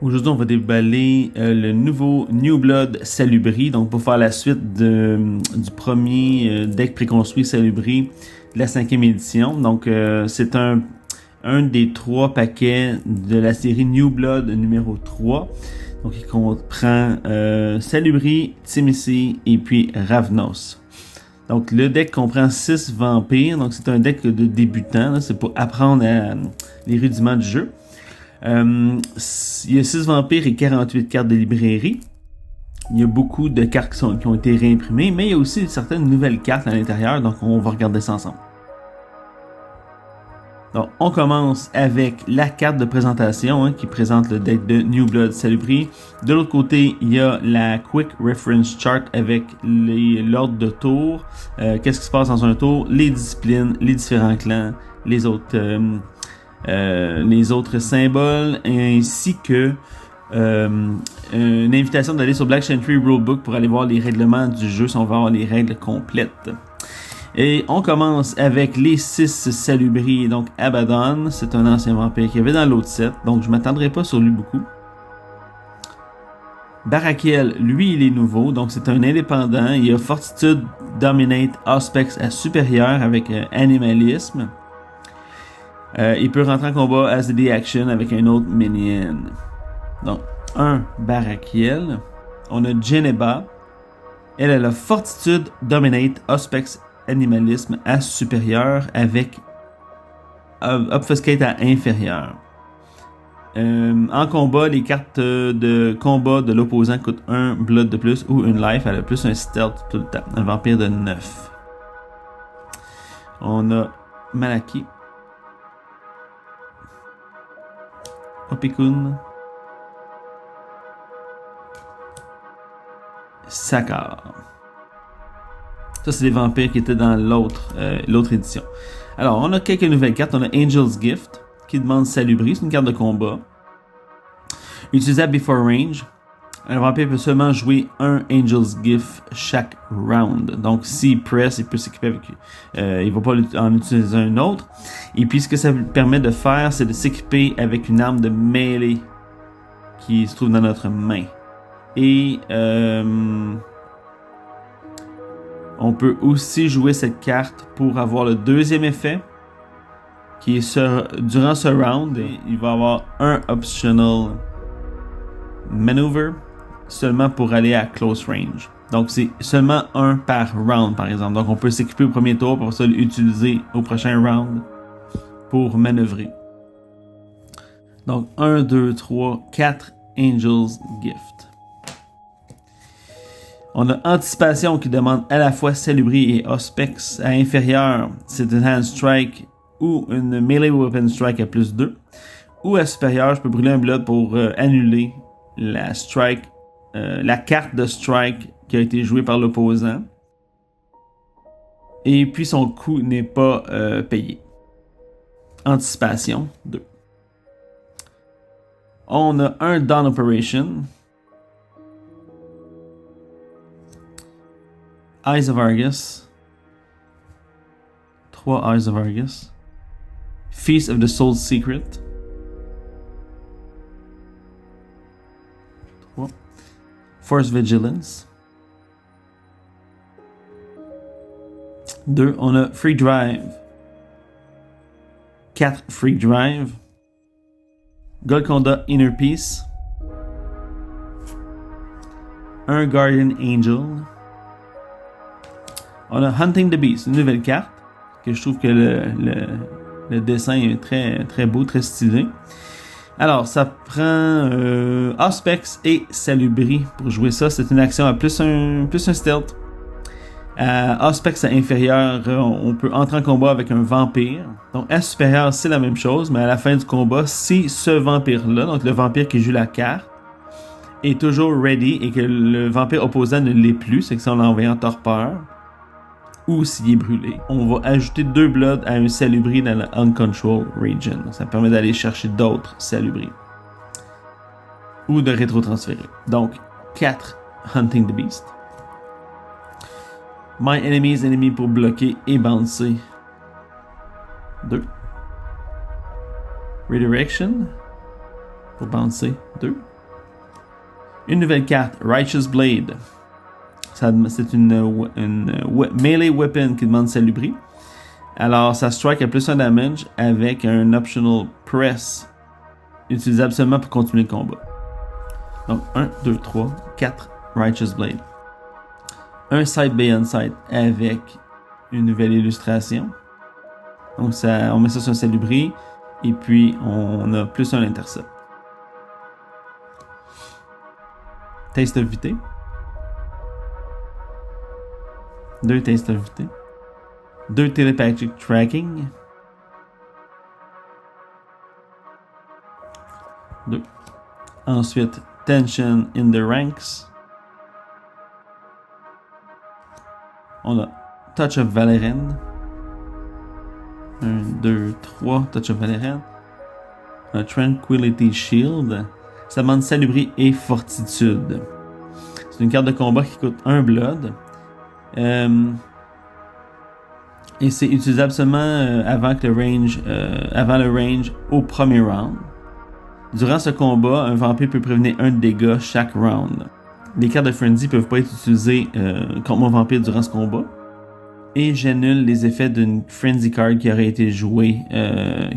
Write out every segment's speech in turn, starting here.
Aujourd'hui, on va déballer le nouveau New Blood Salubri. Donc, pour faire la suite du premier deck préconstruit Salubri de la 5e édition. Donc, c'est un des 3 paquets de la série New Blood numéro 3. Donc, il comprend Salubri, Tzimisce et puis Ravnos. Donc, le deck comprend 6 vampires. Donc, c'est un deck de débutant. C'est pour apprendre les rudiments du jeu. Il y a 6 vampires et 48 cartes de librairie. Il y a beaucoup de cartes qui ont été réimprimées, mais il y a aussi certaines nouvelles cartes à l'intérieur, donc on va regarder ça ensemble. Donc, on commence avec la carte de présentation qui présente le deck de New Blood Salubri. De l'autre côté, il y a la Quick Reference Chart avec l'ordre de tour. Qu'est-ce qui se passe dans un tour, les disciplines, les différents clans, les autres symboles, ainsi que une invitation d'aller sur Black Chantry Rulebook pour aller voir les règlements du jeu si on veut avoir les règles complètes. Et on commence avec les 6 Salubri. Donc Abaddon, c'est un ancien vampire qu'il y avait dans l'autre set, donc je m'attendrai pas sur lui beaucoup. Barakiel, lui, il est nouveau, donc c'est un indépendant. Il a Fortitude, Dominate, Aspects à supérieur avec Animalisme. Il peut rentrer en combat as the action avec un autre minion. Donc, un Barakiel. On a Geneba. Elle a Fortitude, Dominate, Aspects, Animalisme à supérieur avec Obfuscate à inférieur. En combat, les cartes de combat de l'opposant coûtent un blood de plus ou une life. Elle a plus un stealth tout le temps. Un vampire de 9. On a Malaki. Opikun. Sakar. Ça, c'est des vampires qui étaient dans l'autre édition. Alors, on a quelques nouvelles cartes. On a Angel's Gift, qui demande Salubri. C'est une carte de combat. Utilisable before range. Un vampire peut seulement jouer un Angel's Gift chaque round. Donc, s'il press, il peut s'équiper avec... il va pas en utiliser un autre. Et puis, ce que ça permet de faire, c'est de s'équiper avec une arme de mêlée qui se trouve dans notre main. Et... on peut aussi jouer cette carte pour avoir le deuxième effet, qui est durant ce round, il va avoir un optional maneuver seulement pour aller à close range. Donc c'est seulement un par round par exemple. Donc on peut s'équiper au premier tour pour ça l'utiliser au prochain round pour manœuvrer. Donc 1, 2, 3, 4 Angel's Gift. On a Anticipation qui demande à la fois Salubri et Auspex. À inférieur, c'est une Hand Strike ou une Melee Weapon Strike à plus 2. Ou à supérieur, je peux brûler un blood pour annuler la strike, la carte de strike qui a été jouée par l'opposant. Et puis son coût n'est pas payé. Anticipation 2. On a un Dawn Operation. Eyes of Argus. 3 Eyes of Argus. Feast of the Soul's Secret. 3. Force Vigilance. 2. On a Free Drive. 4 Free Drive. Golconda Inner Peace. 1 Guardian Angel. On a Hunting the Beast, une nouvelle carte, que je trouve que le dessin est très, très beau, très stylé. Alors, ça prend Auspex et Salubri pour jouer ça. C'est une action à plus un stealth. Auspex à inférieur, on peut entrer en combat avec un vampire. Donc, à supérieur, c'est la même chose, mais à la fin du combat, si ce vampire-là, donc le vampire qui joue la carte, est toujours ready et que le vampire opposant ne l'est plus, c'est que si on l'a envoyé en torpeur, ou s'il est brûlé, on va ajouter 2 bloods à un Salubri dans la Uncontrolled Region. Donc, ça permet d'aller chercher d'autres Salubri. Ou de rétro-transférer. Donc, 4 Hunting the Beast. My Enemy's Enemy pour bloquer et bouncer. 2. Redirection. pour bouncer 2. Une nouvelle carte, Righteous Blade. C'est une melee weapon qui demande Salubri. Alors, ça strike à plus 1 damage avec un optional press utilisable seulement pour continuer le combat. Donc, 1, 2, 3, 4, Righteous Blade. Un Sight Beyond Sight avec une nouvelle illustration. Donc, on met ça sur un Salubri et puis on a plus 1 intercept. Taste of Vitae. 2 Taste of Vitae. 2 Telepathic Tracking. 2. Ensuite, Tension in the Ranks. On a Touch of Valeren. 1, 2, 3. Touch of Valeren. Un Tranquility Shield. Ça demande Salubri et Fortitude. C'est une carte de combat qui coûte 1 blood. Et c'est utilisable seulement avant le range au premier round. Durant ce combat, un vampire peut prévenir 1 de dégâts chaque round. Les cartes de Frenzy ne peuvent pas être utilisées contre mon vampire durant ce combat. Et j'annule les effets d'une Frenzy card qui aurait été jouée,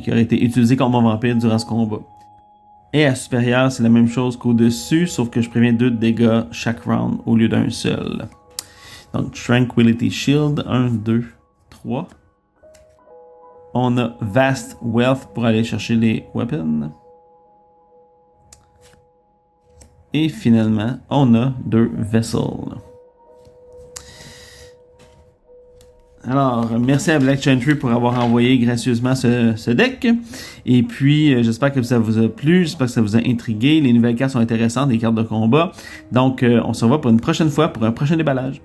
qui aurait été utilisée contre mon vampire durant ce combat. Et à supérieur, c'est la même chose qu'au-dessus, sauf que je préviens 2 de dégâts chaque round au lieu d'un seul. Donc, Tranquility Shield, 1, 2, 3. On a Vast Wealth pour aller chercher les weapons. Et finalement, on a 2 Vessels. Alors, merci à Black Chantry pour avoir envoyé gracieusement ce deck. Et puis, j'espère que ça vous a plu, j'espère que ça vous a intrigué. Les nouvelles cartes sont intéressantes, des cartes de combat. Donc, on se revoit pour une prochaine fois, pour un prochain déballage.